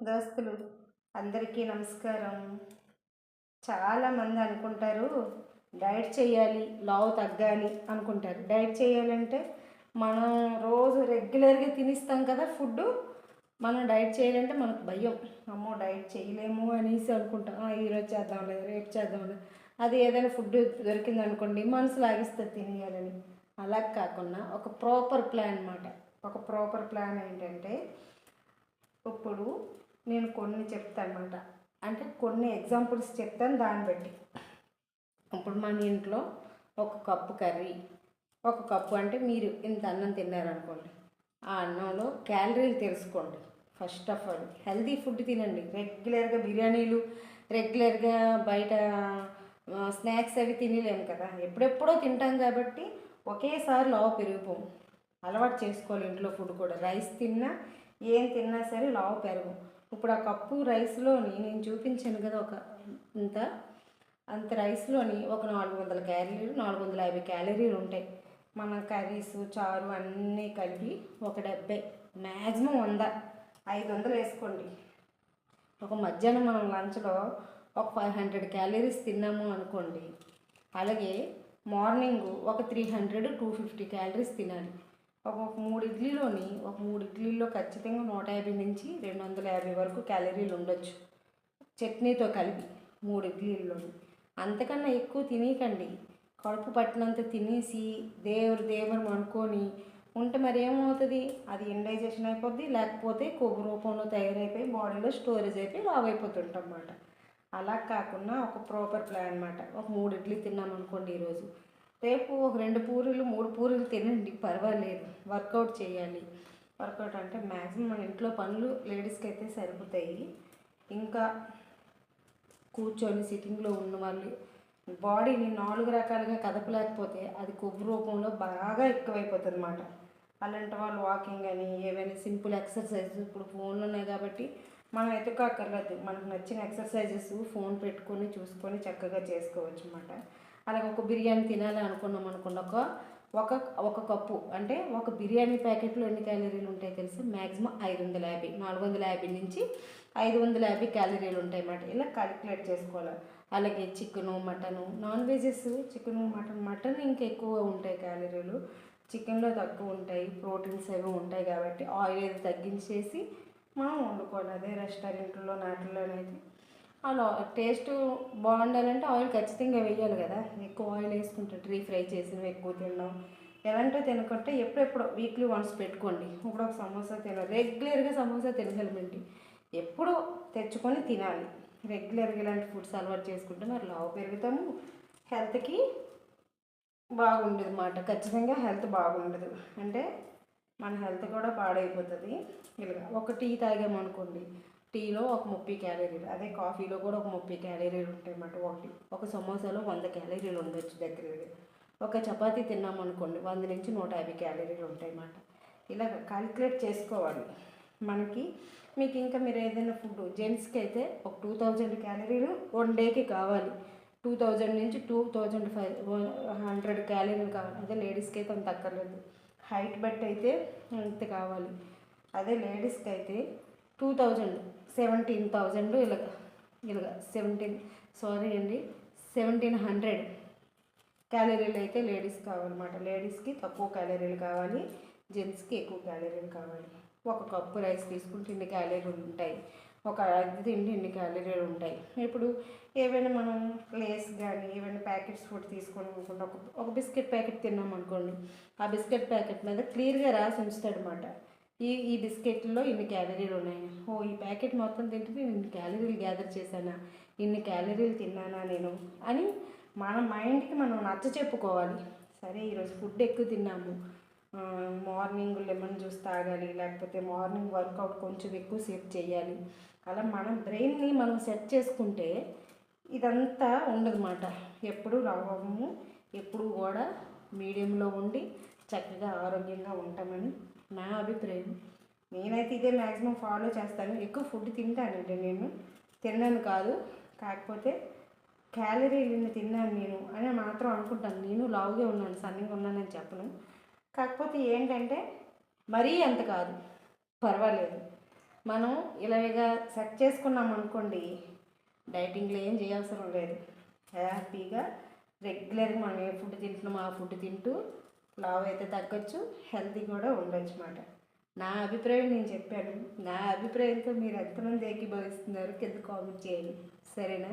దోస్తులు అందరికీ నమస్కారం. చాలామంది అనుకుంటారు డైట్ చేయాలి, లావు తగ్గాలి అనుకుంటారు. డైట్ చేయాలంటే మనం రోజు రెగ్యులర్గా తినిస్తాం కదా ఫుడ్. మనం డైట్ చేయాలంటే మనకు భయం, అమ్మో డైట్ చేయలేము అనేసి అనుకుంటాం. ఈరోజు చేద్దాంలే, రేపు చేద్దాంలే. అది ఏదైనా ఫుడ్ దొరికింది అనుకోండి, మనసు లాగిస్తుంది తినేయాలని. అలా కాకుండా ఒక ప్రాపర్ ప్లాన్ అన్నమాట. ఒక ప్రాపర్ ప్లాన్ ఏంటంటే, ఇప్పుడు నేను కొన్ని చెప్తాను అనమాట. అంటే కొన్ని ఎగ్జాంపుల్స్ చెప్తాను దాన్ని బట్టి. ఇప్పుడు మన ఇంట్లో ఒక కప్పు కర్రీ, ఒక కప్పు అంటే మీరు ఇంత అన్నం తిన్నారనుకోండి, ఆ అన్నంలో క్యాలరీలు తెలుసుకోండి. First of all healthy food తినండి. రెగ్యులర్గా బిర్యానీలు, రెగ్యులర్గా బయట స్నాక్స్ అవి తినలేము కదా, ఎప్పుడెప్పుడో తింటాం కాబట్టి ఒకేసారి లావు పెరిగిపోము. అలవాటు చేసుకోవాలి ఇంట్లో ఫుడ్ కూడా. రైస్ తిన్నా ఏం తిన్నా సరే లావు పెరగం. ఇప్పుడు ఆ కప్పు రైస్లోని నేను చూపించాను కదా, ఒక ఇంత అంత రైస్లోని ఒక 400 క్యాలరీలు, 450 క్యాలరీలు ఉంటాయి. మన కర్రీస్, చారు అన్నీ కలిపి ఒక 70, మ్యాక్సిమం 100, 500 వేసుకోండి. ఒక మధ్యాహ్నం మనం లంచ్లో ఒక 500 క్యాలరీస్ తిన్నాము అనుకోండి. అలాగే మార్నింగ్ ఒక 300, 250 క్యాలరీస్ తినాలి. ఒక 3 ఇడ్లీలో ఖచ్చితంగా 150 నుంచి 250 వరకు క్యాలరీలు ఉండొచ్చు, చట్నీతో కలిపి 3 ఇడ్లీల్లోని. అంతకన్నా ఎక్కువ తినేయకండి. కడుపు పట్టినంత తినేసి దేవుడు అనుకొని ఉంటే మరి ఏమవుతుంది, అది ఇండైజెషన్ అయిపోద్ది, లేకపోతే కొవ్వు రూపంలో తయారైపోయి బాడీలో స్టోరేజ్ అయిపోయి లావు అయిపోతుంటాం అన్నమాట. అలా కాకుండా ఒక ప్రాపర్ ప్లాన్ అన్నమాట. ఒక 3 ఇడ్లీ తిన్నామనుకోండి ఈరోజు, రేపు ఒక 2 పూరీలు, 3 పూరీలు తినండి, పర్వాలేదు. వర్కౌట్ చేయాలి. వర్కౌట్ అంటే మ్యాక్సిమం మన ఇంట్లో పనులు లేడీస్కి అయితే సరిపోతాయి. ఇంకా కూర్చొని సిట్టింగ్లో ఉన్న వాళ్ళు బాడీని 4 రకాలుగా కదపలేకపోతే అది కొవ్వు రూపంలో బాగా ఎక్కువైపోతుంది అన్నమాట. అలాంటి వాళ్ళు వాకింగ్ అని, ఏవైనా సింపుల్ ఎక్సర్సైజ్, ఇప్పుడు ఫోన్లు ఉన్నాయి కాబట్టి మనం ఎత్తుకోక్కర్లేదు. మనకు నచ్చిన ఎక్సర్సైజెస్ ఫోన్ పెట్టుకొని చూసుకొని చక్కగా చేసుకోవచ్చు అన్నమాట. అలాగే ఒక బిర్యానీ తినాలి అనుకున్నాం అనుకోండి, ఒక ఒక కప్పు అంటే ఒక బిర్యానీ ప్యాకెట్లో ఎన్ని క్యాలరీలు ఉంటాయి తెలుసు? మ్యాక్సిమం 550, 450 నుంచి 550 క్యాలరీలు ఉంటాయి అన్నమాట. ఇలా క్యాలిక్యులేట్ చేసుకోవాలి. అలాగే chicken, mutton, non veggies, chicken, mutton ఇంకా ఎక్కువ ఉంటాయి క్యాలరీలు, చికెన్లో తక్కువ ఉంటాయి. ప్రోటీన్స్ అవి ఉంటాయి కాబట్టి ఆయిల్ అది తగ్గించేసి మనం వండుకోవాలి. అదే రెస్టారెంట్లో నాటిల్లోనైతే అలా టేస్ట్ బాగుండాలంటే ఆయిల్ ఖచ్చితంగా వేయాలి కదా. ఎక్కువ ఆయిల్ వేసుకుంటే డీప్ ఫ్రై చేసినవి ఎక్కువ తినడం, ఎలాంటివి తినకుంటే ఎప్పుడెప్పుడు వీక్లీ వన్స్ పెట్టుకోండి. ఇప్పుడు ఒక సమోసా తినాలి, రెగ్యులర్గా సమోసా తినగలమండి, ఎప్పుడు తెచ్చుకొని తినాలి. రెగ్యులర్గా ఇలాంటి ఫుడ్స్ అలవాటు చేసుకుంటే మరి లావు పెరుగుతాము, హెల్త్కి బాగుండదు అన్నమాట. ఖచ్చితంగా హెల్త్ బాగుండదు అంటే మన హెల్త్ కూడా పాడైపోతుంది. ఇలాగ ఒక టీ తాగామనుకోండి, టీలో ఒక 30 క్యాలరీలు, అదే కాఫీలో కూడా ఒక 30 క్యాలరీలు ఉంటాయి అన్నమాట. ఒక సమోసాలో 100 క్యాలరీలు ఉండొచ్చు దగ్గరగా. ఒక చపాతీ తిన్నామనుకోండి 100 నుంచి 150 క్యాలరీలు ఉంటాయి అన్నమాట. ఇలా క్యాలిక్యులేట్ చేసుకోవాలి మనకి. మీకు ఇంకా మీరు ఏదైనా ఫుడ్, జెంట్స్కి అయితే ఒక 2000 క్యాలరీలు 1 డేకి కావాలి. 2000 నుంచి 2500 క్యాలరీలు కావాలి. అదే లేడీస్కి అయితే అంత అక్కర్లేదు, హైట్ బట్టి అయితే అంత కావాలి. అదే లేడీస్కి అయితే 2000, 17,000 ఇలాగ 1700 క్యాలరీలు అయితే లేడీస్ కావాలన్నమాట. లేడీస్కి తక్కువ క్యాలరీలు కావాలి, జెంట్స్కి ఎక్కువ క్యాలరీలు కావాలి. ఒక కప్పు రైస్ తీసుకుంటే ఇన్ని క్యాలరీలు ఉంటాయి, ఒక అది తింటే ఇన్ని క్యాలరీలు ఉంటాయి. ఇప్పుడు ఏవైనా మనం లేస్ కానీ ఏవైనా ప్యాకెట్స్ ఫుడ్ తీసుకొని అనుకుంటే ఒక బిస్కెట్ ప్యాకెట్ తిన్నాం అనుకోండి, ఆ బిస్కెట్ ప్యాకెట్ మీద క్లియర్గా రాసి ఉంచుతాడు అన్నమాట. ఈ బిస్కెట్లో ఇన్ని క్యాలరీలు ఉన్నాయి. ఈ ప్యాకెట్ మొత్తం తింటే నేను ఇన్ని క్యాలరీలు గ్యాదర్ చేశానా, ఇన్ని క్యాలరీలు తిన్నానా నేను అని మన మైండ్కి మనం నచ్చ చెప్పుకోవాలి. సరే ఈరోజు ఫుడ్ ఎక్కువ తిన్నాము, మార్నింగ్ లెమన్ జ్యూస్ తాగాలి, లేకపోతే మార్నింగ్ వర్కౌట్ కొంచెం ఎక్కువసేపు చేయాలి. అలా మన బ్రెయిన్ని మనం సెట్ చేసుకుంటే ఇదంతా ఉండదన్నమాట. ఎప్పుడు రావము, ఎప్పుడు కూడా మీడియంలో ఉండి చక్కగా ఆరోగ్యంగా ఉంటామని నా అభిప్రాయం. నేనైతే ఇదే మ్యాక్సిమం ఫాలో చేస్తాను. ఎక్కువ ఫుడ్ తింటానండి, నేను తిన్నాను కాదు, కాకపోతే క్యాలరీలు తిన్నాను నేను అని మాత్రం అనుకుంటాను. నేను లావుగా ఉన్నాను, సన్నగా ఉన్నానని చెప్పను. కాకపోతే ఏంటంటే మరీ అంత కాదు, పర్వాలేదు. మనం ఇలాగా సెట్ చేసుకున్నాం అనుకోండి, డైటింగ్లో ఏం చేయవసరం లేదు. హ్యాపీగా రెగ్యులర్గా మనం ఏ ఫుడ్ తింటున్నామో ఆ ఫుడ్ తింటూ లావు అయితే తగ్గొచ్చు, హెల్తీ కూడా ఉండొచ్చు అన్నమాట. నా అభిప్రాయం నేను చెప్పాను. నా అభిప్రాయంతో మీరు ఎంతమంది ఏకీభవిస్తున్నారు కింద కామెంట్ చేయండి, సరేనా?